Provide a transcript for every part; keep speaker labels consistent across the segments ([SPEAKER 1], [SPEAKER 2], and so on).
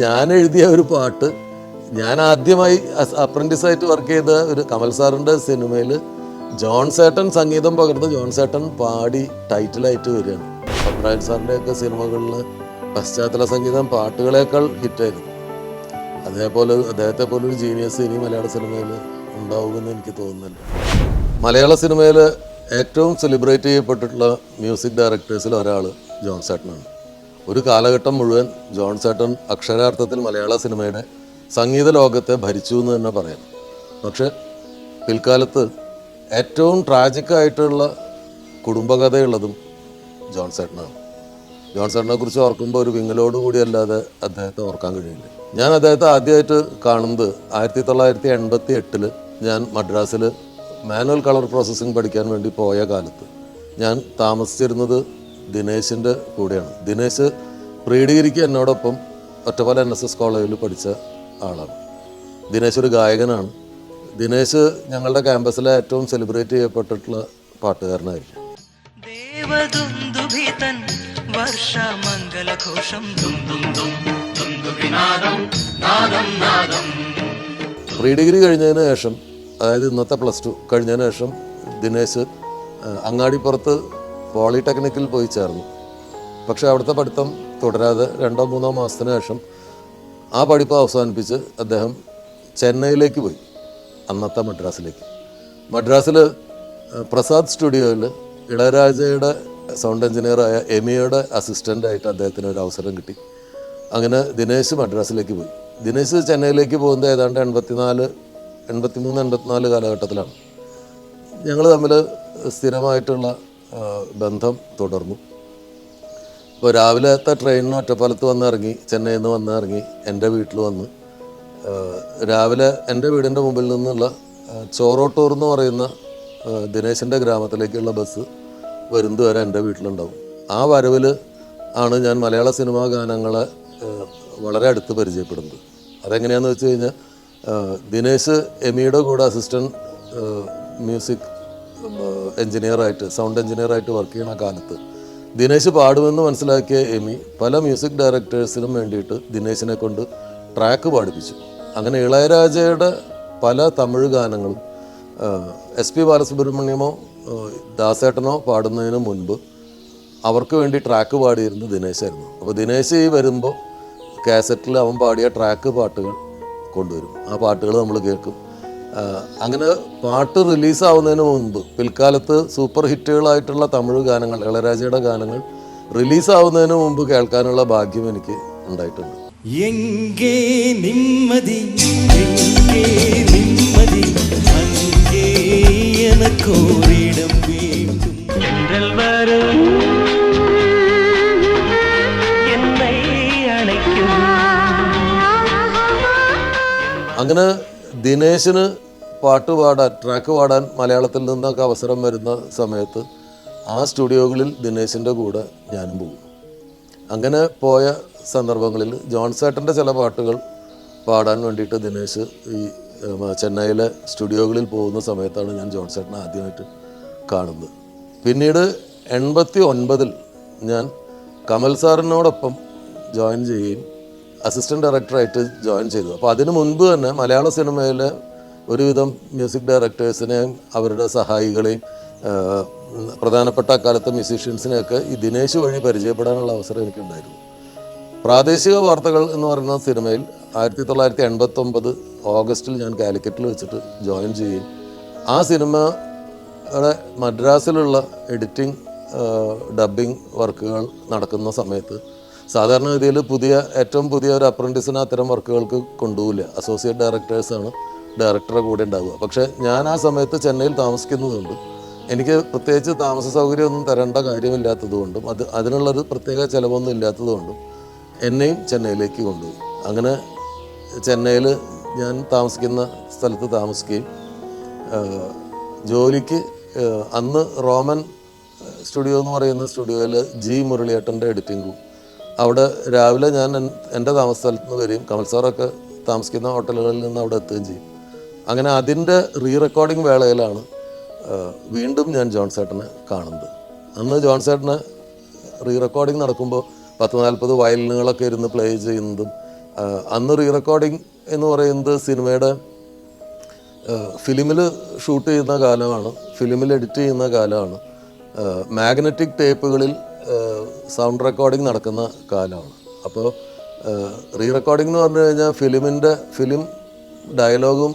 [SPEAKER 1] ഞാൻ എഴുതിയ ഒരു പാട്ട് ഞാൻ ആദ്യമായി അപ്രന്റീസായിട്ട് വർക്ക് ചെയ്ത ഒരു കമൽ സാറിൻ്റെ സിനിമയിൽ ജോൺ സേട്ടൻ സംഗീതം പകർന്ന് ജോൺ സേട്ടൻ പാടി ടൈറ്റിലായിട്ട് വരികയാണ്. പത്മരാജൻ സാറിൻ്റെയൊക്കെ സിനിമകളിൽ പശ്ചാത്തല സംഗീതം പാട്ടുകളേക്കാൾ ഹിറ്റായിരുന്നു. അദ്ദേഹത്തെ പോലെ ഒരു ജീനിയസ് ഇനി മലയാള സിനിമയിൽ ഉണ്ടാവുമെന്ന് എനിക്ക് തോന്നുന്നില്ല. മലയാള സിനിമയിൽ ഏറ്റവും സെലിബ്രേറ്റ് ചെയ്യപ്പെട്ടിട്ടുള്ള മ്യൂസിക് ഡയറക്ടേഴ്സിൽ ഒരാൾ ജോൺ സേട്ടനാണ്. ഒരു കാലഘട്ടം മുഴുവൻ ജോൺ സേട്ടൻ അക്ഷരാർത്ഥത്തിൽ മലയാള സിനിമയുടെ സംഗീത ലോകത്തെ ഭരിച്ചു എന്ന് തന്നെ പറയാം. പക്ഷെ പിൽക്കാലത്ത് ഏറ്റവും ട്രാജിക്കായിട്ടുള്ള കുടുംബകഥയുള്ളതും ജോൺ സേട്ടനാണ്. ജോൺ സേട്ടനെ കുറിച്ച് ഓർക്കുമ്പോൾ ഒരു വിങ്ങലോടുകൂടി അല്ലാതെ അദ്ദേഹത്തെ ഓർക്കാൻ കഴിയില്ല. ഞാൻ അദ്ദേഹത്തെ ആദ്യമായിട്ട് കാണുന്നത് 1988 ഞാൻ മദ്രാസിൽ മാനുവൽ കളർ പ്രോസസ്സിംഗ് പഠിക്കാൻ വേണ്ടി പോയ കാലത്ത് ഞാൻ താമസിച്ചിരുന്നത് ദിനേശിൻ്റെ കൂടെയാണ്. ദിനേശ് പ്രീ ഡിഗ്രിക്ക് എന്നോടൊപ്പം ഒറ്റപ്പാലം NSS കോളേജിൽ പഠിച്ച ആളാണ്. ദിനേശ് ഒരു ഗായകനാണ്. ദിനേശ് ഞങ്ങളുടെ ക്യാമ്പസിലെ ഏറ്റവും സെലിബ്രേറ്റ് ചെയ്യപ്പെട്ടിട്ടുള്ള പാട്ടുകാരനായിരുന്നു. പ്രീ ഡിഗ്രി കഴിഞ്ഞതിന് ശേഷം, അതായത് ഇന്നത്തെ +2 കഴിഞ്ഞതിന് ശേഷം ദിനേശ് അങ്ങാടിപ്പുറത്ത് പോളിടെക്നിക്കിൽ പോയി ചേർന്നു. പക്ഷേ അവിടുത്തെ പഠിത്തം തുടരാതെ 2-3 മാസത്തിന് ശേഷം ആ പഠിപ്പ് അവസാനിപ്പിച്ച് അദ്ദേഹം ചെന്നൈയിലേക്ക് പോയി, അന്നത്തെ മദ്രാസിലേക്ക്. മദ്രാസിൽ പ്രസാദ് സ്റ്റുഡിയോയിൽ ഇളയരാജയുടെ സൗണ്ട് എഞ്ചിനീയറായ എമിയുടെ അസിസ്റ്റൻ്റായിട്ട് അദ്ദേഹത്തിന് ഒരു അവസരം കിട്ടി. അങ്ങനെ ദിനേശ് മദ്രാസിലേക്ക് പോയി. ദിനേശ് ചെന്നൈയിലേക്ക് പോകുന്നത് ഏതാണ്ട് 83-84 കാലഘട്ടത്തിലാണ്. ഞങ്ങൾ തമ്മിൽ സ്ഥിരമായിട്ടുള്ള ബന്ധം തുടർന്നു. ഇപ്പോൾ രാവിലത്തെ ട്രെയിനിന് ഒറ്റപ്പാലത്ത് വന്നിറങ്ങി, ചെന്നൈയിൽ നിന്ന് വന്നിറങ്ങി എൻ്റെ വീട്ടിൽ വന്ന് രാവിലെ എൻ്റെ വീടിൻ്റെ മുമ്പിൽ നിന്നുള്ള ചോറോട്ടൂർ എന്ന് പറയുന്ന ദിനേശിൻ്റെ ഗ്രാമത്തിലേക്കുള്ള ബസ് വരുന്നത് വരെ എൻ്റെ വീട്ടിലുണ്ടാവും. ആ വരവിൽ ആണ് ഞാൻ മലയാള സിനിമാ ഗാനങ്ങളെ വളരെ അടുത്ത് പരിചയപ്പെടുന്നത്. അതെങ്ങനെയാണെന്ന് വെച്ച് കഴിഞ്ഞാൽ, ദിനേശ് എമിയുടെ കൂടെ അസിസ്റ്റൻറ്റ് മ്യൂസിക് എഞ്ചിനീയറായിട്ട്, സൗണ്ട് എഞ്ചിനീയറായിട്ട് വർക്ക് ചെയ്യുന്ന കാലത്ത് ദിനേശ് പാടുമെന്ന് മനസ്സിലാക്കിയ എമി പല മ്യൂസിക് ഡയറക്ടേഴ്സിനും വേണ്ടിയിട്ട് ദിനേശിനെ കൊണ്ട് ട്രാക്ക് പാടിപ്പിച്ചു. അങ്ങനെ ഇളയരാജയുടെ പല തമിഴ് ഗാനങ്ങളും SP ബാലസുബ്രഹ്മണ്യമോ ദാസേട്ടനോ പാടുന്നതിന് മുൻപ് അവർക്ക് വേണ്ടി ട്രാക്ക് പാടിയിരുന്നത് ദിനേശായിരുന്നു. അപ്പോൾ ദിനേശ് വരുമ്പോൾ കാസറ്റിൽ അവൻ പാടിയ ട്രാക്ക് പാട്ടുകൾ കൊണ്ടുവരും. ആ പാട്ടുകൾ നമ്മൾ കേൾക്കും. അങ്ങനെ പാട്ട് റിലീസാവുന്നതിന് മുൻപ് പിൽക്കാലത്ത് സൂപ്പർ ഹിറ്റുകളായിട്ടുള്ള തമിഴ് ഗാനങ്ങൾ, ഇളയരാജയുടെ ഗാനങ്ങൾ റിലീസാവുന്നതിന് മുമ്പ് കേൾക്കാനുള്ള ഭാഗ്യം എനിക്ക് ഉണ്ടായിട്ടുണ്ട്. അങ്ങനെ ദിനേശിന് പാട്ട് പാടാൻ, ട്രാക്ക് പാടാൻ മലയാളത്തിൽ നിന്നൊക്കെ അവസരം വരുന്ന സമയത്ത് ആ സ്റ്റുഡിയോകളിൽ ദിനേശിൻ്റെ കൂടെ ഞാനും പോകും. അങ്ങനെ പോയ സന്ദർഭങ്ങളിൽ ജോൺ സേട്ടൻ്റെ ചില പാട്ടുകൾ പാടാൻ വേണ്ടിയിട്ട് ദിനേശ് ഈ ചെന്നൈയിലെ സ്റ്റുഡിയോകളിൽ പോകുന്ന സമയത്താണ് ഞാൻ ജോൺ സേട്ടനെ ആദ്യമായിട്ട് കാണുന്നത്. പിന്നീട് 89 ഞാൻ കമൽ സാറിനോടൊപ്പം ജോയിൻ ചെയ്യുകയും അസിസ്റ്റൻറ്റ് ഡയറക്ടറായിട്ട് ജോയിൻ ചെയ്തു. അപ്പോൾ അതിനു മുൻപ് തന്നെ മലയാള സിനിമയിലെ ഒരുവിധം മ്യൂസിക് ഡയറക്ടേഴ്സിനെയും അവരുടെ സഹായികളെയും പ്രധാനപ്പെട്ട അക്കാലത്തെ മ്യൂസീഷ്യൻസിനെയൊക്കെ ഈ ദിനേശ് വഴി പരിചയപ്പെടാനുള്ള അവസരം എനിക്കുണ്ടായിരുന്നു. പ്രാദേശിക വാർത്തകൾ എന്ന് പറയുന്ന സിനിമയിൽ 1989 ഓഗസ്റ്റിൽ ഞാൻ കാലിക്കറ്റിൽ വെച്ചിട്ട് ജോയിൻ ചെയ്യുകയും ആ സിനിമയുടെ മദ്രാസിലുള്ള എഡിറ്റിംഗ്, ഡബ്ബിംഗ് വർക്കുകൾ നടക്കുന്ന സമയത്ത് സാധാരണഗതിയിൽ ഏറ്റവും പുതിയ ഒരു അപ്രൻറ്റീസിനെ അത്തരം വർക്കുകൾക്ക് കൊണ്ടുപോകില്ല. അസോസിയേറ്റ് ഡയറക്ടേഴ്സാണ് ഡയറക്ടറെ കൂടെ ഉണ്ടാവുക. പക്ഷേ ഞാൻ ആ സമയത്ത് ചെന്നൈയിൽ താമസിക്കുന്നതുകൊണ്ടും എനിക്ക് പ്രത്യേകിച്ച് താമസ സൗകര്യമൊന്നും തരേണ്ട കാര്യമില്ലാത്തതുകൊണ്ടും അതിനുള്ളൊരു പ്രത്യേക ചിലവൊന്നും ഇല്ലാത്തതുകൊണ്ടും എന്നെയും ചെന്നൈയിലേക്ക് കൊണ്ടുപോയി. അങ്ങനെ ചെന്നൈയിൽ ഞാൻ താമസിക്കുന്ന സ്ഥലത്ത് താമസിക്കുകയും ജോലിക്ക് അന്ന് റോമൻ സ്റ്റുഡിയോ എന്ന് പറയുന്ന സ്റ്റുഡിയോയിൽ G മുരളിയേട്ടൻ്റെ എഡിറ്റിംഗ് റൂം, അവിടെ രാവിലെ ഞാൻ എൻ്റെ താമസ സ്ഥലത്ത് നിന്ന് വരികയും കമൽ സാറൊക്കെ താമസിക്കുന്ന ഹോട്ടലുകളിൽ നിന്ന് അവിടെ എത്തുകയും ചെയ്യും. അങ്ങനെ അതിൻ്റെ റീറെക്കോർഡിംഗ് വേളയിലാണ് വീണ്ടും ഞാൻ ജോൺ സേട്ടനെ കാണുന്നത്. അന്ന് ജോൺ സേട്ടനെ റീറെക്കോർഡിംഗ് നടക്കുമ്പോൾ 10-40 വയലിനുകളൊക്കെ ഇരുന്ന് പ്ലേ ചെയ്യുന്നതും അന്ന് റീ റെക്കോർഡിങ് എന്ന് പറയുന്നത് സിനിമയുടെ ഫിലിമിൽ ഷൂട്ട് ചെയ്യുന്ന കാലമാണ്, ഫിലിമിൽ എഡിറ്റ് ചെയ്യുന്ന കാലമാണ്, മാഗ്നറ്റിക് ടേപ്പുകളിൽ സൗണ്ട് റെക്കോർഡിംഗ് നടക്കുന്ന കാലമാണ്. അപ്പോൾ റീ റെക്കോർഡിംഗ് എന്ന് പറഞ്ഞു കഴിഞ്ഞാൽ ഫിലിം ഡയലോഗും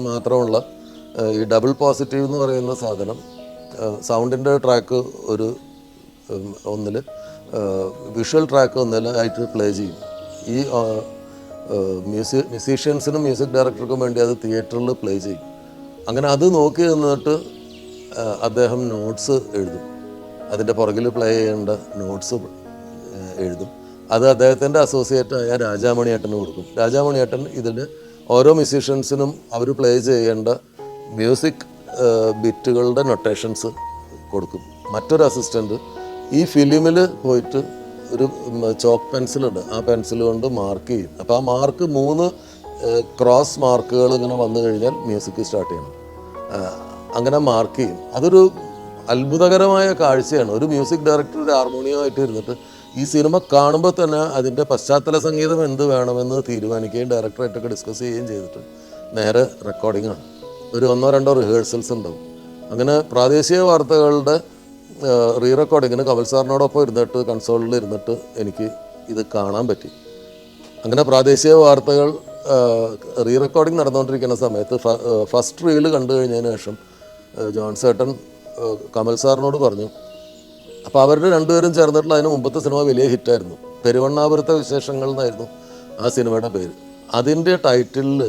[SPEAKER 1] മാത്രമുള്ള ഈ ഡബിൾ പോസിറ്റീവ് എന്ന് പറയുന്ന സാധനം സൗണ്ടിൻ്റെ ട്രാക്ക് ഒന്നിൽ വിഷ്വൽ ട്രാക്ക് ഒന്നിലായിട്ട് പ്ലേ ചെയ്യും. ഈ മ്യൂസീഷ്യൻസിനും മ്യൂസിക് ഡയറക്ടർക്കും വേണ്ടി അത് തിയേറ്ററിൽ പ്ലേ ചെയ്യും. അങ്ങനെ അത് നോക്കി നിന്നിട്ട് അദ്ദേഹം നോട്ട്സ് എഴുതും, അതിൻ്റെ പുറകിൽ പ്ലേ ചെയ്യേണ്ട നോട്ട്സ് എഴുതും. അത് അദ്ദേഹത്തിൻ്റെ അസോസിയേറ്റായ രാജാമണിയേട്ടന് കൊടുക്കും. രാജാമണിയേട്ടൻ ഇതിൽ ഓരോ മ്യൂസീഷ്യൻസിനും അവർ പ്ലേ ചെയ്യേണ്ട മ്യൂസിക് ബിറ്റുകളുടെ നൊട്ടേഷൻസ് കൊടുക്കും. മറ്റൊരു അസിസ്റ്റൻ്റ് ഈ ഫിലിമിൽ പോയിട്ട് ഒരു ചോക്ക് പെൻസിലുണ്ട്, ആ പെൻസിൽ കൊണ്ട് മാർക്ക് ചെയ്യും. അപ്പോൾ ആ മാർക്ക് 3 ക്രോസ് മാർക്കുകൾ ഇങ്ങനെ വന്നു കഴിഞ്ഞാൽ മ്യൂസിക് സ്റ്റാർട്ട് ചെയ്യണം. അങ്ങനെ മാർക്ക് ചെയ്യും. അതൊരു അത്ഭുതകരമായ കാഴ്ചയാണ്. ഒരു മ്യൂസിക് ഡയറക്ടർ ഒരു ഹാർമോണിയമായിട്ട് ഇരുന്നിട്ട് ഈ സിനിമ കാണുമ്പോൾ തന്നെ അതിൻ്റെ പശ്ചാത്തല സംഗീതം എന്ത് വേണമെന്ന് തീരുമാനിക്കുകയും ഡയറക്ടറായിട്ടൊക്കെ ഡിസ്കസ് ചെയ്യുകയും ചെയ്തിട്ട് നേരെ റെക്കോർഡിങ്ങാണ്. ഒരു 1-2 റിഹേഴ്സൽസ് ഉണ്ടാവും. അങ്ങനെ പ്രാദേശിക വാർത്തകളുടെ റീ റെക്കോർഡിങ്ങിന് കമൽ സാറിനോടൊപ്പം ഇരുന്നിട്ട് കൺസോളിൽ ഇരുന്നിട്ട് എനിക്ക് ഇത് കാണാൻ പറ്റി. അങ്ങനെ പ്രാദേശിക വാർത്തകൾ റീ റെക്കോർഡിങ് നടന്നുകൊണ്ടിരിക്കുന്ന സമയത്ത് ഫസ്റ്റ് റീല് കണ്ടു കഴിഞ്ഞതിന് ശേഷം ജോൺസേട്ടൻ കമൽ സാറിനോട് പറഞ്ഞു. അപ്പോൾ അവരുടെ രണ്ടുപേരും ചേർന്നിട്ടുള്ള അതിന് മുമ്പത്തെ സിനിമ വലിയ ഹിറ്റായിരുന്നു. പെരുവണ്ണാപുരത്തെ വിശേഷങ്ങൾ എന്നായിരുന്നു ആ സിനിമയുടെ പേര്. അതിൻ്റെ ടൈറ്റിലിൽ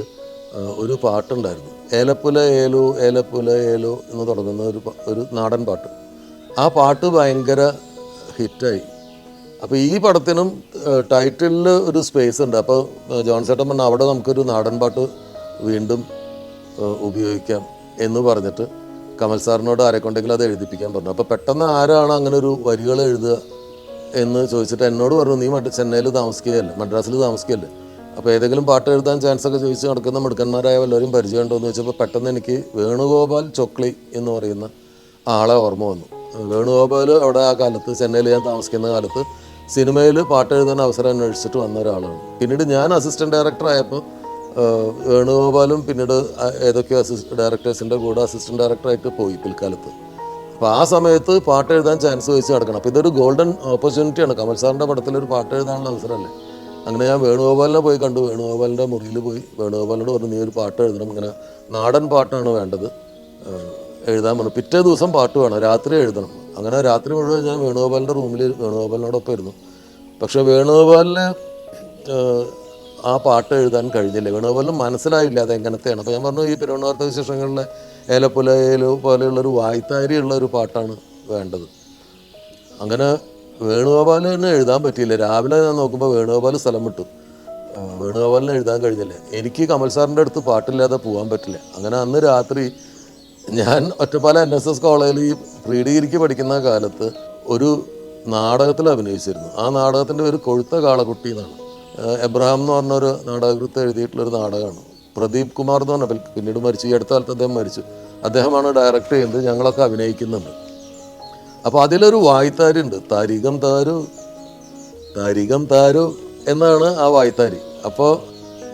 [SPEAKER 1] ഒരു പാട്ടുണ്ടായിരുന്നു, ഏലപ്പുല ഏലു ഏലപ്പുല ഏലു എന്ന് തുടങ്ങുന്ന ഒരു നാടൻ പാട്ട്. ആ പാട്ട് ഭയങ്കര ഹിറ്റായി. അപ്പോൾ ഈ പടത്തിനും ടൈറ്റിലിൽ ഒരു സ്പേസ് ഉണ്ട്. അപ്പോൾ ജോൺസേട്ടൻ പറഞ്ഞു അവിടെ നമുക്കൊരു നാടൻ പാട്ട് വീണ്ടും ഉപയോഗിക്കാം എന്ന് പറഞ്ഞിട്ട് കമൽ സാറിനോട് ആരെക്കൊണ്ടെങ്കിലും അത് എഴുതിപ്പിക്കാൻ പറഞ്ഞു. അപ്പോൾ പെട്ടെന്ന് ആരാണ് അങ്ങനെ ഒരു വരികൾ എഴുതുക എന്ന് ചോദിച്ചിട്ട് എന്നോട് പറഞ്ഞു, നീ ചെന്നൈയിൽ താമസിക്കുകയല്ലേ, മദ്രാസിൽ താമസിക്കുകയല്ലേ, അപ്പോൾ ഏതെങ്കിലും പാട്ട് എഴുതാൻ ചാൻസ് ഒക്കെ ചോദിച്ച് നടക്കുന്ന മിടുക്കന്മാരായ വല്ലവരും പരിചയമുണ്ടോ എന്ന് ചോദിച്ചപ്പോൾ പെട്ടെന്ന് എനിക്ക് വേണുഗോപാൽ ചൊക്ലി എന്ന് പറയുന്ന ആളെ ഓർമ്മ വന്നു. വേണുഗോപാൽ അവിടെ ആ കാലത്ത് ചെന്നൈയിൽ ഞാൻ താമസിക്കുന്ന കാലത്ത് സിനിമയിൽ പാട്ട് എഴുതാൻ അവസരം അന്വേഷിച്ചിട്ട് വന്ന ഒരാളാണ്. പിന്നീട് ഞാൻ അസിസ്റ്റൻറ്റ് ഡയറക്ടറായപ്പോൾ വേണുഗോപാലും പിന്നീട് ഏതൊക്കെയോ ഡയറക്ടേഴ്സിൻ്റെ കൂടെ അസിസ്റ്റൻറ്റ് ഡയറക്ടറായിട്ട് പോയി പിൽക്കാലത്ത്. അപ്പോൾ ആ സമയത്ത് പാട്ട് എഴുതാൻ ചാൻസ് ചോദിച്ച് നടക്കണം. അപ്പോൾ ഇതൊരു ഗോൾഡൻ ഓപ്പർച്യൂണിറ്റിയാണ്. കമൽ സാറിൻ്റെ പടത്തിലൊരു പാട്ട് എഴുതാനുള്ള അവസരമല്ലേ. അങ്ങനെ ഞാൻ വേണുഗോപാലിനെ പോയി കണ്ടു. വേണുഗോപാലിൻ്റെ മുറിയിൽ പോയി വേണുഗോപാലിനോട് പറഞ്ഞു, നീ ഒരു പാട്ട് എഴുതണം, ഇങ്ങനെ നാടൻ പാട്ടാണ് വേണ്ടത്, എഴുതാൻ പറഞ്ഞു. പിറ്റേ ദിവസം പാട്ട് വേണം, രാത്രി എഴുതണം. അങ്ങനെ രാത്രി മുഴുവൻ ഞാൻ വേണുഗോപാലിൻ്റെ റൂമിൽ വേണുഗോപാലിനോടൊപ്പം ഇരുന്നു. പക്ഷേ വേണുഗോപാലിന് ആ പാട്ട് എഴുതാൻ കഴിഞ്ഞില്ല. വേണുഗോപാലിന് മനസ്സിലായില്ല അത് എങ്ങനത്തെയാണ്. അപ്പോൾ ഞാൻ പറഞ്ഞു, ഈ പെരുവണ്ണാപുരത്തെ വിശേഷങ്ങളിലെ ഏലപ്പുല ഏലു പോലെയുള്ളൊരു വായ്ത്താരിയുള്ള ഒരു പാട്ടാണ് വേണ്ടത്. അങ്ങനെ വേണുഗോപാലിന് എഴുതാൻ പറ്റിയില്ല. രാവിലെ ഞാൻ നോക്കുമ്പോൾ വേണുഗോപാൽ സ്ഥലം വിട്ടു. വേണുഗോപാലിന് എഴുതാൻ കഴിഞ്ഞില്ല. എനിക്ക് കമൽ സാറിൻ്റെ അടുത്ത് പാട്ടില്ലാതെ പോകാൻ പറ്റില്ല. അങ്ങനെ അന്ന് രാത്രി ഞാൻ ഒറ്റപ്പാലം NSS കോളേജിൽ ഈ പ്രീ ഡിഗ്രിക്ക് പഠിക്കുന്ന കാലത്ത് ഒരു നാടകത്തിൽ അഭിനയിച്ചിരുന്നു. ആ നാടകത്തിൻ്റെ പേര് കൊഴുത്ത കാളക്കുട്ടി എന്നാണ്. എബ്രഹാം എന്ന് പറഞ്ഞൊരു നാടകകൃത്ത് എഴുതിയിട്ടുള്ളൊരു നാടകമാണ്. പ്രദീപ് കുമാർ എന്ന് പറഞ്ഞ പിന്നീട് മരിച്ചു. ഈ അടുത്ത കാലത്ത് അദ്ദേഹം മരിച്ചു. അദ്ദേഹമാണ് ഡയറക്റ്റ് ചെയ്യുന്നത്. ഞങ്ങളൊക്കെ അഭിനയിക്കുന്നുണ്ട്. അപ്പോൾ അതിലൊരു വായ്ത്താരി ഉണ്ട്, താരികം താരു താരികം താരു എന്നാണ് ആ വായ്ത്താരി. അപ്പോൾ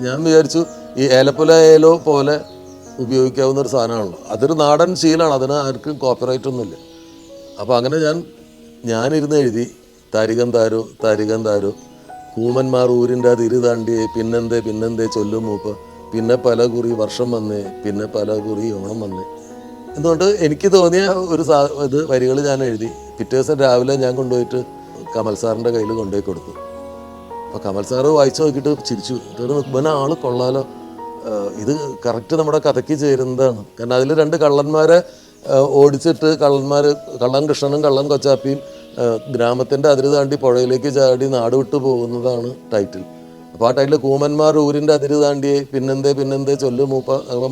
[SPEAKER 1] ഞാൻ വിചാരിച്ചു ഈ ഏലപ്പുല ഏലോ പോലെ ഉപയോഗിക്കാവുന്ന ഒരു സാധനമാണല്ലോ, അതൊരു നാടൻ ശീലമാണ്, അതിന് ആർക്കും കോപ്പിറൈറ്റ് ഒന്നുമില്ല. അപ്പോൾ അങ്ങനെ ഞാനിരുന്ന് എഴുതി, താരികം താരു താരികം താരു കൂമന്മാർ ഊരിൻ്റെ അതിര് താണ്ടി പിന്നെന്തേ ചൊല്ലും മൂപ്പ്, പിന്നെ പല കുറി വർഷം വന്നേ, പിന്നെ പല കുറി ഓണം വന്നേ. എന്തുകൊണ്ട് എനിക്ക് തോന്നിയ ഇത് വരികൾ ഞാൻ എഴുതി. പിറ്റേ ദിവസം രാവിലെ ഞാൻ കൊണ്ടുപോയിട്ട് കമൽ സാറിൻ്റെ കയ്യിൽ കൊണ്ടുപോയി കൊടുത്തു. അപ്പോൾ കമൽ സാറ് വായിച്ചു നോക്കിയിട്ട് ചിരിച്ചു. ഇവനെ ആൾ കൊള്ളാലോ, ഇത് കറക്റ്റ് നമ്മുടെ കഥയ്ക്ക് ചേരുന്നതാണ്. കാരണം അതിൽ 2 കള്ളന്മാരെ ഓടിച്ചിട്ട് കള്ളൻ കൃഷ്ണനും കള്ളൻ കൊച്ചാപ്പിയും ഗ്രാമത്തിൻ്റെ അതിര് താണ്ടി പുഴയിലേക്ക് ചാടി നാട് വിട്ടു പോകുന്നതാണ് ടൈറ്റിൽ. അപ്പോൾ ആ ടൈറ്റിൽ കൂമന്മാർ ഊരിൻ്റെ അതിര് താണ്ടിയേ പിന്നെന്തേ ചൊല്ലു മൂപ്പ. അപ്പോൾ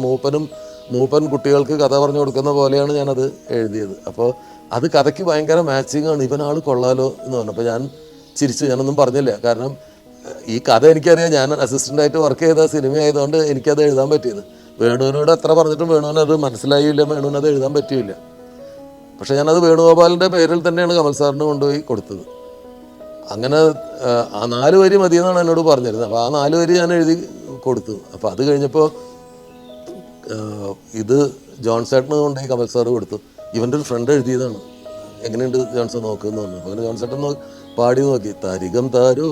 [SPEAKER 1] മൂപ്പൻ കുട്ടികൾക്ക് കഥ പറഞ്ഞു കൊടുക്കുന്ന പോലെയാണ് ഞാനത് എഴുതിയത്. അപ്പോൾ അത് കഥയ്ക്ക് ഭയങ്കര മാച്ചിങ് ആണ്. ഇവനാൾ കൊള്ളാലോ എന്ന് പറഞ്ഞു. അപ്പോൾ ഞാൻ ചിരിച്ചു. ഞാനൊന്നും പറഞ്ഞില്ല. കാരണം ഈ കഥ എനിക്കറിയാം. ഞാൻ അസിസ്റ്റൻ്റായിട്ട് വർക്ക് ചെയ്ത സിനിമ ആയതുകൊണ്ട് എനിക്കത് എഴുതാൻ പറ്റിയത്. വേണുവിനോട് എത്ര പറഞ്ഞിട്ടും വേണുവിനത് മനസ്സിലായില്ല, വേണുവിനത് എഴുതാൻ പറ്റിയില്ല. പക്ഷേ ഞാനത് വേണുഗോപാലിൻ്റെ പേരിൽ തന്നെയാണ് കമൽ സാറിന് കൊണ്ടുപോയി കൊടുത്തത്. അങ്ങനെ ആ 4 വരി മതിയെന്നാണ് എന്നോട് പറഞ്ഞിരുന്നത്. അപ്പോൾ ആ 4 വരി ഞാൻ എഴുതി കൊടുത്തു. അപ്പോൾ അത് കഴിഞ്ഞപ്പോൾ ഇത് ജോൺസേട്ടന് കൊണ്ടുപോയി കമൽ സാറ് കൊടുത്തു. ഇവൻ്റെ ഒരു ഫ്രണ്ട് എഴുതിയതാണ്, എങ്ങനെയുണ്ട് ജോൺസൺ നോക്കുമെന്ന് പറഞ്ഞു. അപ്പോൾ അങ്ങനെ ജോൺസേട്ടൻ പാടി നോക്കി, തരികം താരോ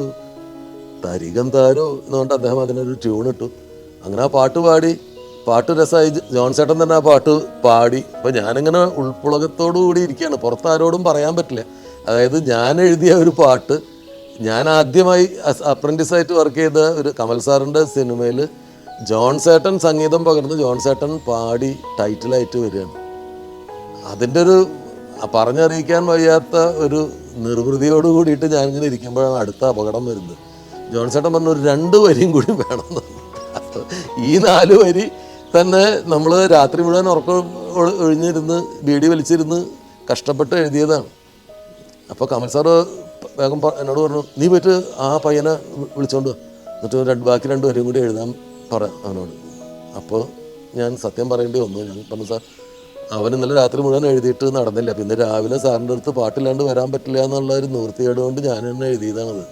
[SPEAKER 1] തരികം താരോ എന്നുകൊണ്ട് അദ്ദേഹം അതിനൊരു ട്യൂണിട്ടു. അങ്ങനെ ആ പാട്ട് പാടി, പാട്ട് രസമായി. ജോൺസേട്ടൻ തന്നെ ആ പാട്ട് പാടി. അപ്പോൾ ഞാനിങ്ങനെ ഉൾപ്പുളകത്തോടു കൂടി ഇരിക്കുകയാണ്, പുറത്താരോടും പറയാൻ പറ്റില്ല. അതായത് ഞാൻ എഴുതിയ ഒരു പാട്ട്, ഞാൻ ആദ്യമായി അപ്രൻറ്റീസായിട്ട് വർക്ക് ചെയ്ത ഒരു കമൽ സാറിൻ്റെ സിനിമയിൽ ജോൺസേട്ടൻ സംഗീതം പകർന്ന് ജോൺസേട്ടൻ പാടി ടൈറ്റിലായിട്ട് വരികയാണ്. അതിൻ്റെ ഒരു പറഞ്ഞറിയിക്കാൻ വയ്യാത്ത ഒരു നിർവൃതിയോട് കൂടിയിട്ട് ഞാനിങ്ങനെ ഇരിക്കുമ്പോഴാണ് അടുത്ത അപകടം വരുന്നത്. ജോൺസേട്ടൻ പറഞ്ഞ ഒരു 2 വരിയും കൂടി വേണമെന്ന്. ഈ 4 വരി തന്നെ നമ്മൾ രാത്രി മുഴുവൻ ഉറക്കം ഒഴിഞ്ഞിരുന്ന് ബീഡി വലിച്ചിരുന്ന് കഷ്ടപ്പെട്ട് എഴുതിയതാണ്. അപ്പോൾ കമൽ സാറ് വേഗം എന്നോട് പറഞ്ഞു, നീ പോയിട്ട് ആ പയ്യനെ വിളിച്ചോണ്ട് എന്നിട്ട് ബാക്കി 2 വരിയും കൂടി എഴുതാൻ പറ അവനോട്. അപ്പോൾ ഞാൻ സത്യം പറയേണ്ടി വന്നു. ഞാൻ പറഞ്ഞു, സാർ അവൻ ഇന്നലെ രാത്രി മുഴുവൻ എഴുതിയിട്ട് നടന്നില്ല, പിന്നെ രാവിലെ സാറിൻ്റെ അടുത്ത് പാട്ടില്ലാണ്ട് വരാൻ പറ്റില്ല എന്നുള്ള ഒരു നിവൃത്തിയേട് കൊണ്ട് ഞാൻ തന്നെ എഴുതിയതാണത്.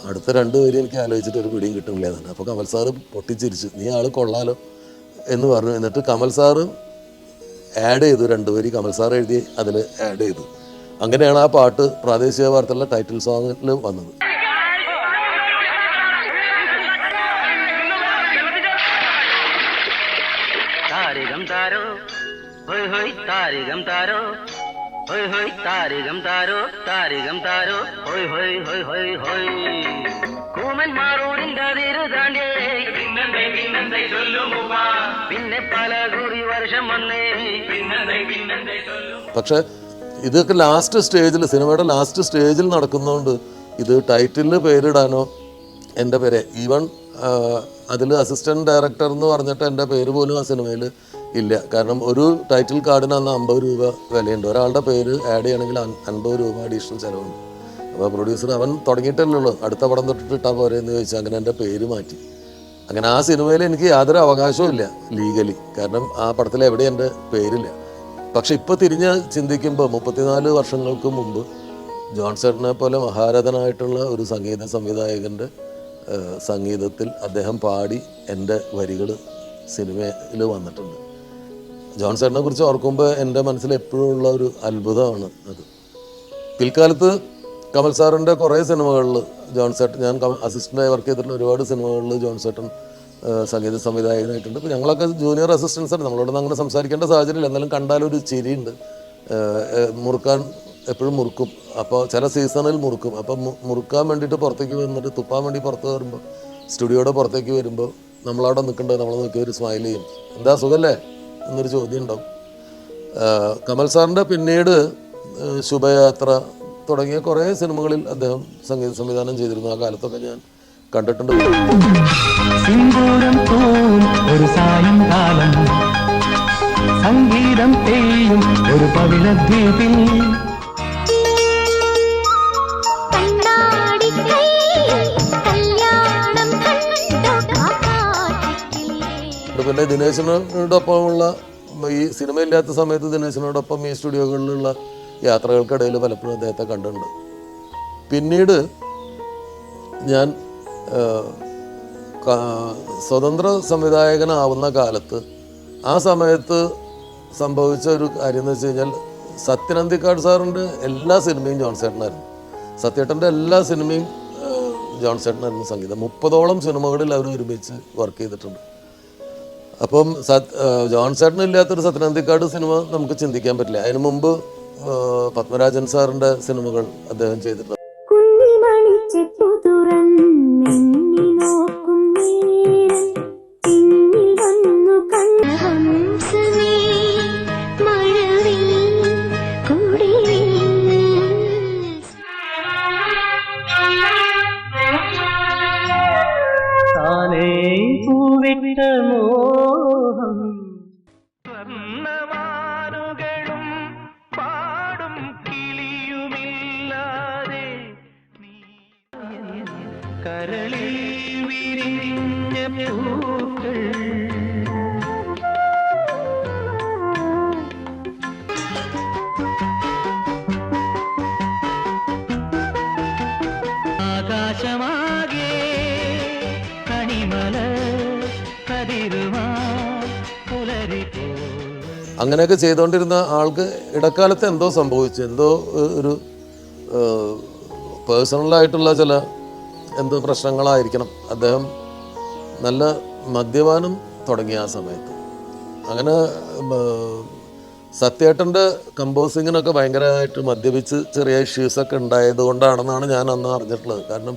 [SPEAKER 1] അടുത്ത 2 വരി എനിക്ക് ആലോചിച്ചിട്ട് ഒരു പിടിയും കിട്ടുന്നില്ല എന്നാണ്. അപ്പോൾ കമൽ സാറ് പൊട്ടിച്ചിരിച്ചു, നീ ആൾ കൊള്ളാലോ എന്ന് പറഞ്ഞു. എന്നിട്ട് കമൽ സാറ് ആഡ് ചെയ്തു, 2 വരി കമൽ സാർ എഴുതി അതിൽ ആഡ് ചെയ്തു. അങ്ങനെയാണ് ആ പാട്ട് പ്രാദേശിക വാർത്തകളുടെ ടൈറ്റിൽ സോങ്ങിൽ വന്നത്. പക്ഷെ ഇതൊക്കെ ലാസ്റ്റ് സ്റ്റേജിൽ, സിനിമയുടെ ലാസ്റ്റ് സ്റ്റേജിൽ നടക്കുന്നതുകൊണ്ട് ഇത് ടൈറ്റിലിന് പേരിടാനോ എൻ്റെ പേര്, ഈവൺ അതിൽ അസിസ്റ്റൻറ്റ് ഡയറക്ടർ എന്ന് പറഞ്ഞിട്ട് എൻ്റെ പേര് പോലും ആ സിനിമയിൽ ഇല്ല. കാരണം ഒരു ടൈറ്റിൽ കാർഡിന് അന്ന് 50 രൂപ വിലയുണ്ട്. ഒരാളുടെ പേര് ആഡ് ചെയ്യണമെങ്കിൽ 50 രൂപ അഡീഷണൽ ചിലവുണ്ട്. അപ്പോൾ പ്രൊഡ്യൂസർ അവൻ തുടങ്ങിയിട്ടല്ലേ ഉള്ളൂ, അടുത്ത പടം തൊട്ടിട്ട് ഇട്ടാൽ പോരെ എന്ന് ചോദിച്ചാൽ അങ്ങനെ എൻ്റെ പേര് മാറ്റി. അങ്ങനെ ആ സിനിമയിൽ എനിക്ക് യാതൊരു അവകാശവും ഇല്ല ലീഗലി, കാരണം ആ പടത്തിൽ എവിടെ എൻ്റെ പേരില്ല. പക്ഷെ ഇപ്പോൾ തിരിഞ്ഞ് ചിന്തിക്കുമ്പോൾ 34 വർഷങ്ങൾക്ക് മുമ്പ് ജോൺസേട്ടനെ പോലെ മഹാരഥനായിട്ടുള്ള ഒരു സംഗീത സംവിധായകൻ്റെ സംഗീതത്തിൽ അദ്ദേഹം പാടി എൻ്റെ വരികൾ സിനിമയിൽ വന്നിട്ടുണ്ട്. ജോൺസേട്ടനെ കുറിച്ച് ഓർക്കുമ്പോൾ എൻ്റെ മനസ്സിൽ എപ്പോഴും ഉള്ള ഒരു അത്ഭുതമാണ് അത്. പിൽക്കാലത്ത് കമൽ സാറിൻ്റെ കുറേ സിനിമകളിൽ ജോൺസേട്ടൻ, ഞാൻ അസിസ്റ്റൻ്റായി വർക്ക് ചെയ്തിട്ടുള്ള ഒരുപാട് സിനിമകളിൽ ജോൺസേട്ടൻ സംഗീത സംവിധായകനായിട്ടുണ്ട്. ഇപ്പോൾ ഞങ്ങളൊക്കെ ജൂനിയർ അസിസ്റ്റൻസാണ്, നമ്മളോടൊന്നും അങ്ങനെ സംസാരിക്കേണ്ട സാഹചര്യമില്ല. എന്നാലും കണ്ടാലൊരു ചിരിയുണ്ട്. മുറുക്കാൻ എപ്പോഴും മുറുക്കും, അപ്പോൾ ചില സീസണിൽ മുറുക്കും. അപ്പോൾ മുറുക്കാൻ വേണ്ടിയിട്ട് പുറത്തേക്ക് വന്നിട്ട് തുപ്പാൻ വേണ്ടി പുറത്ത് വരുമ്പോൾ, സ്റ്റുഡിയോയുടെ പുറത്തേക്ക് വരുമ്പോൾ നമ്മളവിടെ നിൽക്കേണ്ടത്, നമ്മളെ നോക്കി ഒരു സ്മൈൽ ചെയ്യും, എന്താ സുഖമല്ലേ എന്നൊരു ചോദ്യം ഉണ്ടാവും. കമൽ സാറിൻ്റെ പിന്നീട് ശുഭയാത്ര തുടങ്ങിയ കുറേ സിനിമകളിൽ അദ്ദേഹം സംഗീത സംവിധാനം ചെയ്തിരുന്നു. ആ കാലത്തൊക്കെ ഞാൻ കണ്ടിട്ടുണ്ട്. ഒരു സായങ്കാലം സംഗീതം പെയ്യും ഒരു പവിഴദ്വീപിൽ പിന്നെ ദിനേശിനോടൊപ്പമുള്ള ഈ സിനിമയില്ലാത്ത സമയത്ത് ദിനേശിനോടൊപ്പം ഈ സ്റ്റുഡിയോകളിലുള്ള യാത്രകൾക്കിടയിൽ പലപ്പോഴും അദ്ദേഹത്തെ കണ്ടിട്ടുണ്ട്. പിന്നീട് ഞാൻ സ്വതന്ത്ര സംവിധായകനാവുന്ന കാലത്ത് ആ സമയത്ത് സംഭവിച്ച ഒരു കാര്യം എന്ന് വെച്ച് കഴിഞ്ഞാൽ, സത്യനന്ദിക്കാട് സാറിൻ്റെ എല്ലാ സിനിമയും ജോൺസേട്ടനായിരുന്നു. സത്യേട്ടൻ്റെ എല്ലാ സിനിമയും ജോൺസേട്ടനായിരുന്നു സംഗീതം. 30ഓളം സിനിമകളിൽ അവർ ഒരുമിച്ച് വർക്ക് ചെയ്തിട്ടുണ്ട്. അപ്പം ജോൺസേട്ടനില്ലാത്തൊരു സത്യനന്ദിക്കാട് സിനിമ നമുക്ക് ചിന്തിക്കാൻ പറ്റില്ല. അതിനു മുമ്പ് പത്മരാജൻ സാറിൻ്റെ സിനിമകൾ അദ്ദേഹം ചെയ്തിട്ടുണ്ട്. അങ്ങനെയൊക്കെ ചെയ്തുകൊണ്ടിരുന്ന ആൾക്ക് ഇടക്കാലത്ത് എന്തോ സംഭവിച്ചു, എന്തോ ഒരു പേഴ്സണലായിട്ടുള്ള ചില എന്തോ പ്രശ്നങ്ങളായിരിക്കണം. അദ്ദേഹം നല്ല മദ്യപാനം തുടങ്ങിയ ആ സമയത്ത്. അങ്ങനെ സത്യേട്ടൻ്റെ കമ്പോസിങ്ങിനൊക്കെ ഭയങ്കരമായിട്ട് മദ്യപിച്ച് ചെറിയ ഇഷ്യൂസൊക്കെ ഉണ്ടായത് കൊണ്ടാണെന്നാണ് ഞാൻ അന്ന് അറിഞ്ഞിട്ടുള്ളത്. കാരണം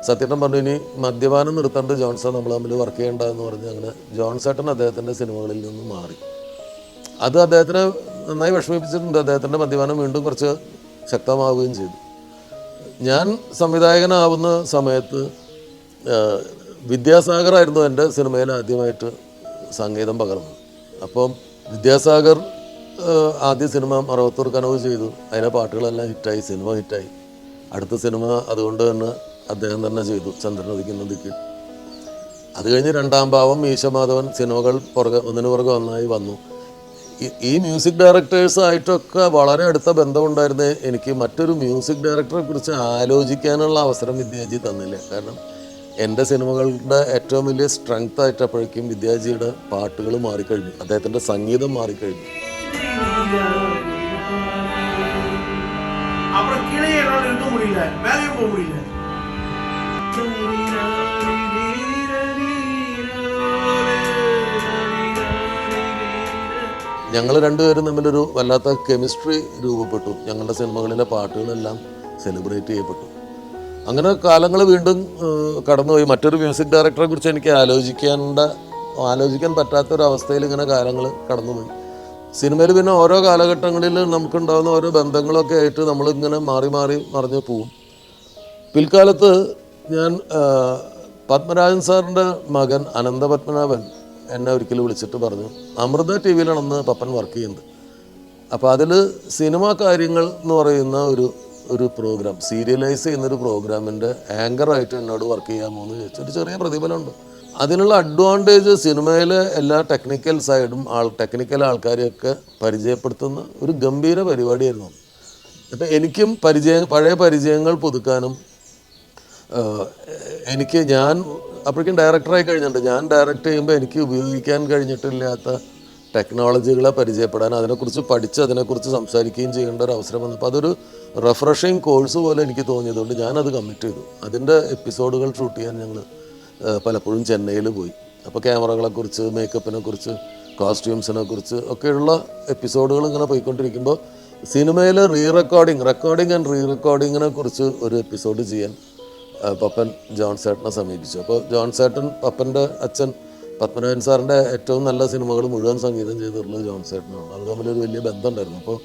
[SPEAKER 1] സത്യേട്ടൻ പറഞ്ഞു, ഇനി മദ്യപാനം നിർത്താണ്ട് ജോൺസൺ നമ്മൾ തമ്മിൽ വർക്ക് ചെയ്യേണ്ടതെന്ന് പറഞ്ഞ് അങ്ങനെ ജോൺസേട്ടൻ അദ്ദേഹത്തിൻ്റെ സിനിമകളിൽ നിന്ന് മാറി. അത് അദ്ദേഹത്തിനെ നന്നായി വിഷമിപ്പിച്ചിട്ടുണ്ട്. അദ്ദേഹത്തിൻ്റെ മദ്യപാനം വീണ്ടും കുറച്ച് ശക്തമാവുകയും ചെയ്തു. ഞാൻ സംവിധായകനാവുന്ന സമയത്ത് വിദ്യാസാഗറായിരുന്നു എൻ്റെ സിനിമയിൽ ആദ്യമായിട്ട് സംഗീതം പകർന്നത്. അപ്പം വിദ്യാസാഗർ ആദ്യ സിനിമ മറവത്തൂർ കനവ് ചെയ്തു. അതിലെ പാട്ടുകളെല്ലാം ഹിറ്റായി, സിനിമ ഹിറ്റായി. അടുത്ത സിനിമ അതുകൊണ്ട് തന്നെ അദ്ദേഹം തന്നെ ചെയ്തു, ചന്ദ്രനുദിക്കുന്ന ദിക്കിൽ. അത് കഴിഞ്ഞ് രണ്ടാം ഭാവം, മീശമാധവൻ, സിനിമകൾ ഒന്നിനു പുറകെ ഒന്നായി വന്നു. ഈ മ്യൂസിക് ഡയറക്ടേഴ്സായിട്ടൊക്കെ വളരെ അടുത്ത ബന്ധമുണ്ടായിരുന്നേ എനിക്ക് മറ്റൊരു മ്യൂസിക് ഡയറക്ടറെ കുറിച്ച് ആലോചിക്കാനുള്ള അവസരം വിദ്യാജി തന്നില്ല. കാരണം എൻ്റെ സിനിമകളുടെ ഏറ്റവും വലിയ സ്ട്രെങ്ത് ആയിട്ടപ്പോഴേക്കും വിദ്യാജിയുടെ പാട്ടുകൾ മാറിക്കഴിഞ്ഞു, അദ്ദേഹത്തിൻ്റെ സംഗീതം മാറിക്കഴിഞ്ഞു. ഞങ്ങൾ രണ്ടുപേരും തമ്മിലൊരു വല്ലാത്ത കെമിസ്ട്രി രൂപപ്പെട്ടു. ഞങ്ങളുടെ സിനിമകളിലെ പാട്ടുകളെല്ലാം സെലിബ്രേറ്റ് ചെയ്യപ്പെട്ടു. അങ്ങനെ കാലങ്ങൾ വീണ്ടും കടന്നുപോയി. മറ്റൊരു മ്യൂസിക് ഡയറക്ടറെ കുറിച്ച് എനിക്ക് ആലോചിക്കാൻ പറ്റാത്തൊരവസ്ഥയിൽ ഇങ്ങനെ കാലങ്ങൾ കടന്നുപോയി. സിനിമയിൽ പിന്നെ ഓരോ കാലഘട്ടങ്ങളിൽ നമുക്കുണ്ടാകുന്ന ഓരോ ബന്ധങ്ങളൊക്കെ ആയിട്ട് നമ്മളിങ്ങനെ മാറി മാറി മറിഞ്ഞ് പോവും. പിൽക്കാലത്ത് ഞാൻ പത്മരാജൻ സാറിൻ്റെ മകൻ അനന്തപത്മനാഭൻ എന്നെ ഒരിക്കൽ വിളിച്ചിട്ട് പറഞ്ഞു, അമൃത ടി വിയിലാണെന്ന് പപ്പൻ വർക്ക് ചെയ്യുന്നത്. അപ്പോൾ അതിൽ സിനിമാ കാര്യങ്ങൾ എന്ന് പറയുന്ന ഒരു പ്രോഗ്രാം, സീരിയലൈസ് ചെയ്യുന്നൊരു പ്രോഗ്രാമിൻ്റെ ആങ്കറായിട്ട് എന്നോട് വർക്ക് ചെയ്യാമോ എന്ന് ചോദിച്ചൊരു ചെറിയ പ്രതിഫലമുണ്ട്. അതിനുള്ള അഡ്വാൻറ്റേജ് സിനിമയിലെ എല്ലാ ടെക്നിക്കൽ സൈഡും ടെക്നിക്കൽ ആൾക്കാരെയൊക്കെ പരിചയപ്പെടുത്തുന്ന ഒരു ഗംഭീര പരിപാടിയായിരുന്നു. അപ്പം എനിക്കും പഴയ പരിചയങ്ങൾ പുതുക്കാനും ഞാൻ അപ്പോഴേക്കും ഡയറക്ടറായി കഴിഞ്ഞിട്ടുണ്ട്. ഞാൻ ഡയറക്റ്റ് ചെയ്യുമ്പോൾ എനിക്ക് ഉപയോഗിക്കാൻ കഴിഞ്ഞിട്ടില്ലാത്ത ടെക്നോളജികളെ പരിചയപ്പെടാൻ, അതിനെക്കുറിച്ച് പഠിച്ച് അതിനെക്കുറിച്ച് സംസാരിക്കുകയും ചെയ്യേണ്ട ഒരു അവസരം വന്നപ്പോൾ അതൊരു റിഫ്രഷിങ് കോഴ്സ് പോലെ എനിക്ക് തോന്നിയതുകൊണ്ട് ഞാനത് കമ്മിറ്റ് ചെയ്തു. അതിൻ്റെ എപ്പിസോഡുകൾ ഷൂട്ട് ചെയ്യാൻ ഞങ്ങൾ പലപ്പോഴും ചെന്നൈയിൽ പോയി. അപ്പോൾ ക്യാമറകളെക്കുറിച്ച്, മേക്കപ്പിനെക്കുറിച്ച്, കോസ്റ്റ്യൂംസിനെ കുറിച്ച് ഒക്കെയുള്ള എപ്പിസോഡുകൾ ഇങ്ങനെ പോയിക്കൊണ്ടിരിക്കുമ്പോൾ സിനിമയിലെ റെക്കോർഡിങ് ആൻഡ് റെക്കോർഡിങ്ങിനെ കുറിച്ച് ഒരു എപ്പിസോഡ് ചെയ്യാൻ പപ്പൻ ജോൺസേട്ടനെ സമീപിച്ചു. അപ്പോൾ ജോൺസേട്ടൻ, പപ്പൻ്റെ അച്ഛൻ പത്മനാഭൻ സാറിൻ്റെ ഏറ്റവും നല്ല സിനിമകൾ മുഴുവൻ സംഗീതം ചെയ്തിട്ടുള്ളത് ജോൺസേട്ടനാണ്. അത് തമ്മിലൊരു വലിയ ബന്ധമുണ്ടായിരുന്നു. അപ്പോൾ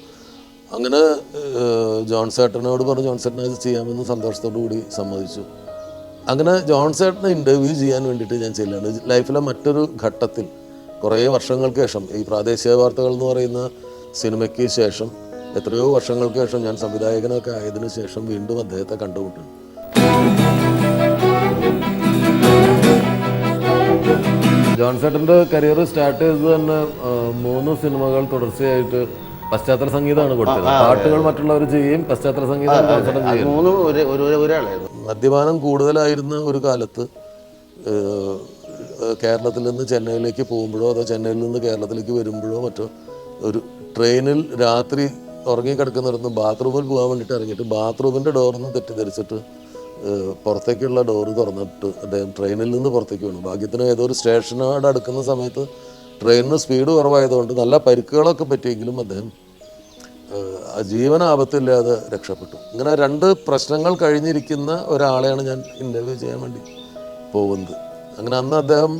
[SPEAKER 1] അങ്ങനെ ജോൺസേട്ടനോട് പറഞ്ഞു, ജോൺസേട്ടനെ അത് ചെയ്യാമെന്ന് സന്തോഷത്തോടു കൂടി സമ്മതിച്ചു. അങ്ങനെ ജോൺസേട്ടനെ ഇൻ്റർവ്യൂ ചെയ്യാൻ വേണ്ടിയിട്ട് ഞാൻ ചെല്ലുകയാണ്. ലൈഫിലെ മറ്റൊരു ഘട്ടത്തിൽ കുറേ വർഷങ്ങൾക്ക് ശേഷം, ഈ പ്രാദേശിക വാർത്തകൾ എന്ന് പറയുന്ന സിനിമയ്ക്ക് ശേഷം എത്രയോ വർഷങ്ങൾക്ക് ശേഷം, ഞാൻ സംവിധായകനൊക്കെ ആയതിനു ശേഷം വീണ്ടും അദ്ദേഹത്തെ കണ്ടുമുട്ടുന്നു. ജോൺസേട്ടൻ്റെ കരിയർ സ്റ്റാർട്ട് ചെയ്തത് തന്നെ 3 സിനിമകൾ തുടർച്ചയായിട്ട് പശ്ചാത്തല സംഗീതമാണ് കൊടുത്തത്. പാട്ടുകൾ മറ്റുള്ളവർ ചെയ്യും, പശ്ചാത്തല സംഗീതം ജോൺസേട്ടൻ ചെയ്യും. മദ്യപാനം കൂടുതലായിരുന്ന ഒരു കാലത്ത് കേരളത്തിൽ നിന്ന് ചെന്നൈയിലേക്ക് പോകുമ്പോഴോ അതോ ചെന്നൈയിൽ നിന്ന് കേരളത്തിലേക്ക് വരുമ്പോഴോ മറ്റോ ഒരു ട്രെയിനിൽ രാത്രി ഉറങ്ങിക്കിടക്കുന്നിടത്ത് ബാത്റൂമിൽ പോകാൻ വേണ്ടിയിട്ട് ഇറങ്ങിയിട്ട് ബാത്റൂമിൻ്റെ ഡോറിന്ന് തെറ്റിദ്ധരിച്ചിട്ട് പുറത്തേക്കുള്ള ഡോറ് തുറന്നിട്ട് അദ്ദേഹം ട്രെയിനിൽ നിന്ന് പുറത്തേക്ക് വീണു. ഭാഗ്യത്തിന് ഏതോ ഒരു സ്റ്റേഷനോട് അടുക്കുന്ന സമയത്ത് ട്രെയിനിന് സ്പീഡ് കുറവായതുകൊണ്ട് നല്ല പരിക്കുകളൊക്കെ പറ്റിയെങ്കിലും അദ്ദേഹം ജീവന ആപത്തില്ലാതെ രക്ഷപ്പെട്ടു. ഇങ്ങനെ 2 പ്രശ്നങ്ങൾ കഴിഞ്ഞിരിക്കുന്ന ഒരാളെയാണ് ഞാൻ ഇൻ്റർവ്യൂ ചെയ്യാൻ വേണ്ടി പോകുന്നത്. അങ്ങനെ അന്ന് അദ്ദേഹം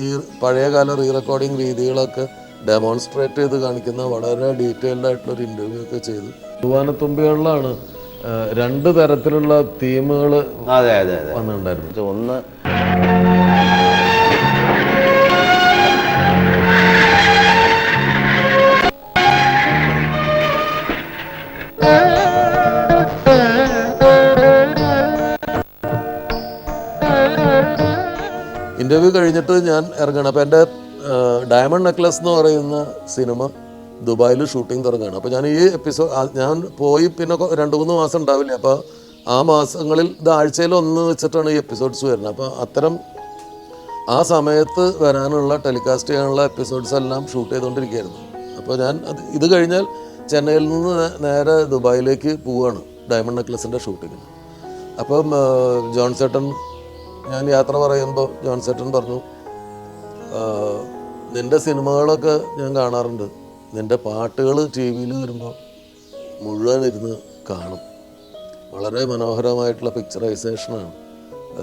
[SPEAKER 1] ഈ പഴയകാല റീറെക്കോർഡിങ് രീതികളൊക്കെ ഡെമോൺസ്ട്രേറ്റ് ചെയ്ത് കാണിക്കുന്ന വളരെ ഡീറ്റെയിൽഡ് ആയിട്ടുള്ളൊരു ഇൻ്റർവ്യൂ ഒക്കെ ചെയ്തു. തൂവാനത്തുമ്പികളിലാണ് 2 തരത്തിലുള്ള തീമുകൾ വന്നിട്ടുണ്ടായിരുന്നു.
[SPEAKER 2] ഒന്ന്
[SPEAKER 1] ഇൻ്റർവ്യൂ കഴിഞ്ഞിട്ട് ഞാൻ ഇറങ്ങണം. അപ്പോൾ എൻ്റെ ഡയമണ്ട് നെക്ലസ് എന്ന് പറയുന്ന സിനിമ ദുബായിൽ ഷൂട്ടിംഗ് തുടങ്ങുകയാണ്. അപ്പോൾ ഞാൻ ഈ എപ്പിസോഡ് ഞാൻ പോയി പിന്നെ 2-3 മാസം ഉണ്ടാവില്ല. അപ്പോൾ ആ മാസങ്ങളിൽ ഇത് ആഴ്ചയിൽ 1 വെച്ചിട്ടാണ് ഈ എപ്പിസോഡ്സ് വരുന്നത്. അപ്പോൾ അത്തരം ആ സമയത്ത് വരാനുള്ള ടെലികാസ്റ്റ് ചെയ്യാനുള്ള എപ്പിസോഡ്സ് എല്ലാം ഷൂട്ട് ചെയ്തുകൊണ്ടിരിക്കുകയായിരുന്നു. അപ്പോൾ ഞാൻ ഇത് കഴിഞ്ഞാൽ ചെന്നൈയിൽ നിന്ന് നേരെ ദുബായിലേക്ക് പോവുകയാണ് ഡയമണ്ട് നെക്ലസിൻ്റെ ഷൂട്ടിങ്ങിന്. അപ്പം ജോൺ ചേട്ടൻ, ഞാൻ യാത്ര പറയുമ്പോൾ ജോൺ ചേട്ടൻ പറഞ്ഞു, നിൻ്റെ സിനിമകളൊക്കെ ഞാൻ കാണാറുണ്ട്, നിൻ്റെ പാട്ടുകൾ ടി വിയിൽ വരുമ്പോൾ മുഴുവൻ ഇരുന്ന് കാണും, വളരെ മനോഹരമായിട്ടുള്ള പിക്ചറൈസേഷനാണ്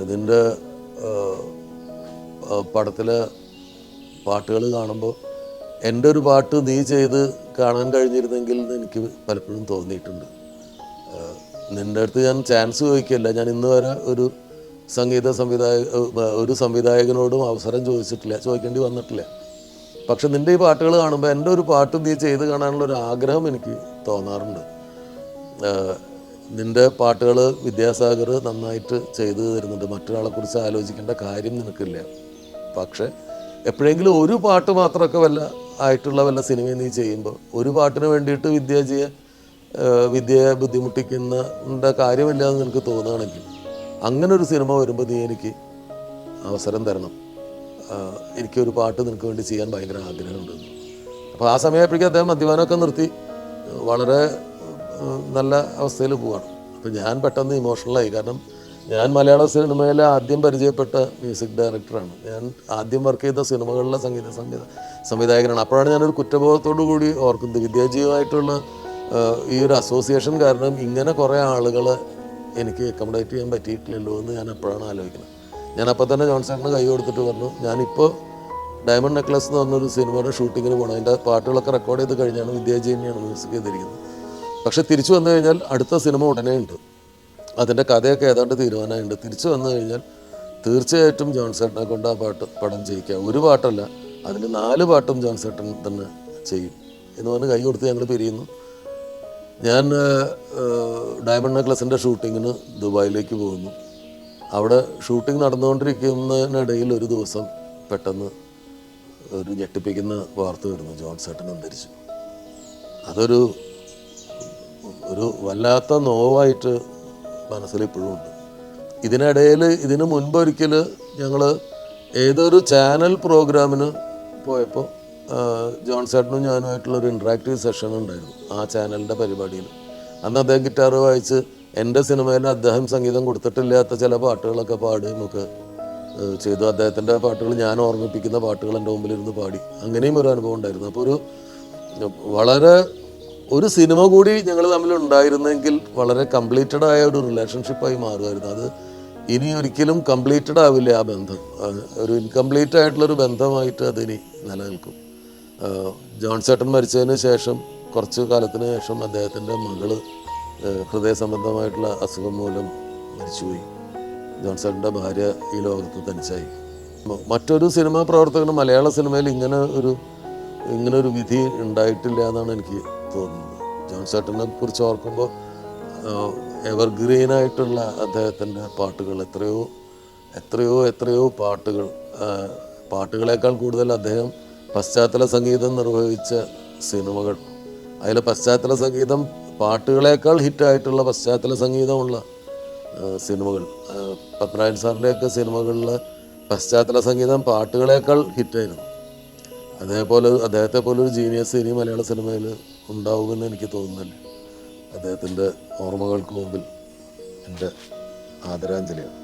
[SPEAKER 1] അതിൻ്റെ പടത്തിലെ പാട്ടുകൾ കാണുമ്പോൾ എൻ്റെ ഒരു പാട്ട് നീ ചെയ്ത് കാണാൻ കഴിഞ്ഞിരുന്നെങ്കിൽ എന്ന് എനിക്ക് പലപ്പോഴും തോന്നിയിട്ടുണ്ട്. നിൻ്റെ അടുത്ത് ഞാൻ ചാൻസ് ചോദിക്കില്ല, ഞാൻ ഇന്ന് വരെ ഒരു സംവിധായകനോടും അവസരം ചോദിക്കേണ്ടി വന്നിട്ടില്ല. പക്ഷെ നിൻ്റെ ഈ പാട്ടുകൾ കാണുമ്പോൾ എൻ്റെ ഒരു പാട്ട് നീ ചെയ്ത് കാണാനുള്ളൊരു ആഗ്രഹം എനിക്ക് തോന്നാറുണ്ട്. നിൻ്റെ പാട്ടുകൾ വിദ്യാസാഗർ നന്നായിട്ട് ചെയ്തു തരുന്നുണ്ട്, മറ്റൊരാളെക്കുറിച്ച് ആലോചിക്കേണ്ട കാര്യം നിനക്കില്ല. പക്ഷെ എപ്പോഴെങ്കിലും ഒരു പാട്ട് മാത്രമൊക്കെ വല്ല സിനിമയും നീ ചെയ്യുമ്പോൾ ഒരു പാട്ടിന് വേണ്ടിയിട്ട് വിദ്യയെ ബുദ്ധിമുട്ടിക്കുന്ന കാര്യമില്ല എന്ന് നിനക്ക് തോന്നുകയാണെങ്കിൽ അങ്ങനെ ഒരു സിനിമ വരുമ്പോൾ നീ എനിക്ക് അവസരം തരണം, എനിക്കൊരു പാട്ട് നിനക്ക് വേണ്ടി ചെയ്യാൻ ഭയങ്കര ആഗ്രഹമുണ്ട്. അപ്പോൾ ആ സമയപ്പോഴേക്കും അദ്ദേഹം മദ്യപാനമൊക്കെ നിർത്തി വളരെ നല്ല അവസ്ഥയിൽ പോവാണ്. അപ്പോൾ ഞാൻ പെട്ടെന്ന് ഇമോഷണലായി. കാരണം ഞാൻ മലയാള സിനിമയിലെ ആദ്യം പരിചയപ്പെട്ട മ്യൂസിക് ഡയറക്ടറാണ്. ഞാൻ ആദ്യം വർക്ക് ചെയ്ത സിനിമകളിലെ സംവിധായകനാണ്. അപ്പോഴാണ് ഞാനൊരു കുറ്റബോധത്തോടു കൂടി ഓർക്കുന്നത്, വിദ്യാജീവമായിട്ടുള്ള ഈ ഒരു അസോസിയേഷൻ കാരണം ഇങ്ങനെ കുറേ ആളുകളെ എനിക്ക് അക്കോമഡേറ്റ് ചെയ്യാൻ പറ്റിയിട്ടില്ലല്ലോ എന്ന് ഞാൻ അപ്പോഴാണ് ആലോചിക്കുന്നത്. ഞാൻ അപ്പോൾ തന്നെ ജോൺസേട്ടന് കൈ കൊടുത്തിട്ട് പറഞ്ഞു, ഞാനിപ്പോൾ ഡയമണ്ട് നെക്ലസ് എന്ന് പറഞ്ഞൊരു സിനിമയുടെ ഷൂട്ടിങ്ങിന് പോകണം. അതിൻ്റെ പാട്ടുകളൊക്കെ റെക്കോർഡ് ചെയ്ത് കഴിഞ്ഞാണ് വിദ്യാജീവിനെയാണ് മ്യൂസിക് ചെയ്തിരിക്കുന്നത്. പക്ഷെ തിരിച്ചു വന്നു കഴിഞ്ഞാൽ അടുത്ത സിനിമ ഉടനെ ഉണ്ട്, അതിൻ്റെ കഥയൊക്കെ ഏതാണ്ട് തീരുമാനമുണ്ട്. തിരിച്ചു വന്നു കഴിഞ്ഞാൽ തീർച്ചയായിട്ടും ജോൺസേട്ടനെ കൊണ്ട് ആ പടം ചെയ്യിക്കുക. ഒരു പാട്ടല്ല, അതിന് 4 പാട്ടും ജോൺസേട്ടൻ തന്നെ ചെയ്യും എന്ന് പറഞ്ഞ് കൈ കൊടുത്ത് ഞങ്ങൾ പിരിയുന്നു. ഞാൻ ഡയമണ്ട് നെക്ലസിൻ്റെ ഷൂട്ടിങ്ങിന് ദുബായിലേക്ക് പോകുന്നു. അവിടെ ഷൂട്ടിംഗ് നടന്നുകൊണ്ടിരിക്കുന്നതിനിടയിൽ ഒരു ദിവസം പെട്ടെന്ന് ഒരു ഞെട്ടിപ്പിക്കുന്ന വാർത്ത വരുന്നു, ജോൺസേട്ടൻ അന്തരിച്ചു. അതൊരു വല്ലാത്ത നോവായിട്ട് മനസ്സിൽ ഇപ്പോഴും ഉണ്ട്. ഇതിന് മുൻപൊരിക്കൽ ഞങ്ങൾ ഏതൊരു ചാനൽ പ്രോഗ്രാമിന് പോയപ്പോൾ ജോൺസേട്ടനും ഞാനുമായിട്ടുള്ളൊരു ഇൻട്രാക്റ്റീവ് സെഷൻ ഉണ്ടായിരുന്നു ആ ചാനലിൻ്റെ പരിപാടിയിൽ. അന്ന് അദ്ദേഹം ഗിറ്റാർ വായിച്ച് എൻ്റെ സിനിമയിൽ അദ്ദേഹം സംഗീതം കൊടുത്തിട്ടില്ലാത്ത ചില പാട്ടുകളൊക്കെ പാടുകയൊക്കെ ചെയ്തു. അദ്ദേഹത്തിൻ്റെ പാട്ടുകൾ ഞാൻ ഓർമ്മിപ്പിക്കുന്ന പാട്ടുകൾ എൻ്റെ മുമ്പിലിരുന്ന് പാടി. അങ്ങനെയും ഒരു അനുഭവം ഉണ്ടായിരുന്നു. അപ്പോൾ ഒരു സിനിമ കൂടി ഞങ്ങൾ തമ്മിലുണ്ടായിരുന്നെങ്കിൽ വളരെ കംപ്ലീറ്റഡ് ആയ ഒരു റിലേഷൻഷിപ്പായി മാറുമായിരുന്നു. അത് ഇനി ഒരിക്കലും കംപ്ലീറ്റഡ് ആവില്ല ആ ബന്ധം. ഒരു ഇൻകംപ്ലീറ്റ് ആയിട്ടുള്ളൊരു ബന്ധമായിട്ട് അതിനി നിലനിൽക്കും. ജോൺസേട്ടൻ മരിച്ചതിന് ശേഷം കുറച്ച് കാലത്തിന് ശേഷം അദ്ദേഹത്തിൻ്റെ മകള് ഹൃദയ സംബന്ധമായിട്ടുള്ള അസുഖം മൂലം മരിച്ചുപോയി. ജോൺസേട്ടൻ്റെ ഭാര്യ ഈ ലോകത്ത് തനിച്ചായി. മറ്റൊരു സിനിമാ പ്രവർത്തകനും മലയാള സിനിമയിൽ ഇങ്ങനൊരു വിധി ഉണ്ടായിട്ടില്ല എന്നാണ് എനിക്ക് തോന്നുന്നത്. ജോൺസേട്ടനെ കുറിച്ച് ഓർക്കുമ്പോൾ എവർഗ്രീനായിട്ടുള്ള അദ്ദേഹത്തിൻ്റെ പാട്ടുകൾ എത്രയോ പാട്ടുകളേക്കാൾ കൂടുതൽ അദ്ദേഹം പശ്ചാത്തല സംഗീതം നിർവഹിച്ച സിനിമകൾ, അതിൽ പശ്ചാത്തല സംഗീതം പാട്ടുകളേക്കാൾ ഹിറ്റായിട്ടുള്ള പശ്ചാത്തല സംഗീതമുള്ള സിനിമകൾ, പത്മനാഭൻ സാറിൻ്റെയൊക്കെ സിനിമകളിൽ പശ്ചാത്തല സംഗീതം പാട്ടുകളേക്കാൾ ഹിറ്റായിരുന്നു. അദ്ദേഹത്തെ പോലൊരു ജീനിയസ് ഇനി മലയാള സിനിമയിൽ ഉണ്ടാവുമെന്ന് എനിക്ക് തോന്നുന്നില്ല. അദ്ദേഹത്തിൻ്റെ ഓർമ്മകൾക്ക് മുമ്പിൽ എൻ്റെ ആദരാഞ്ജലിയാണ്.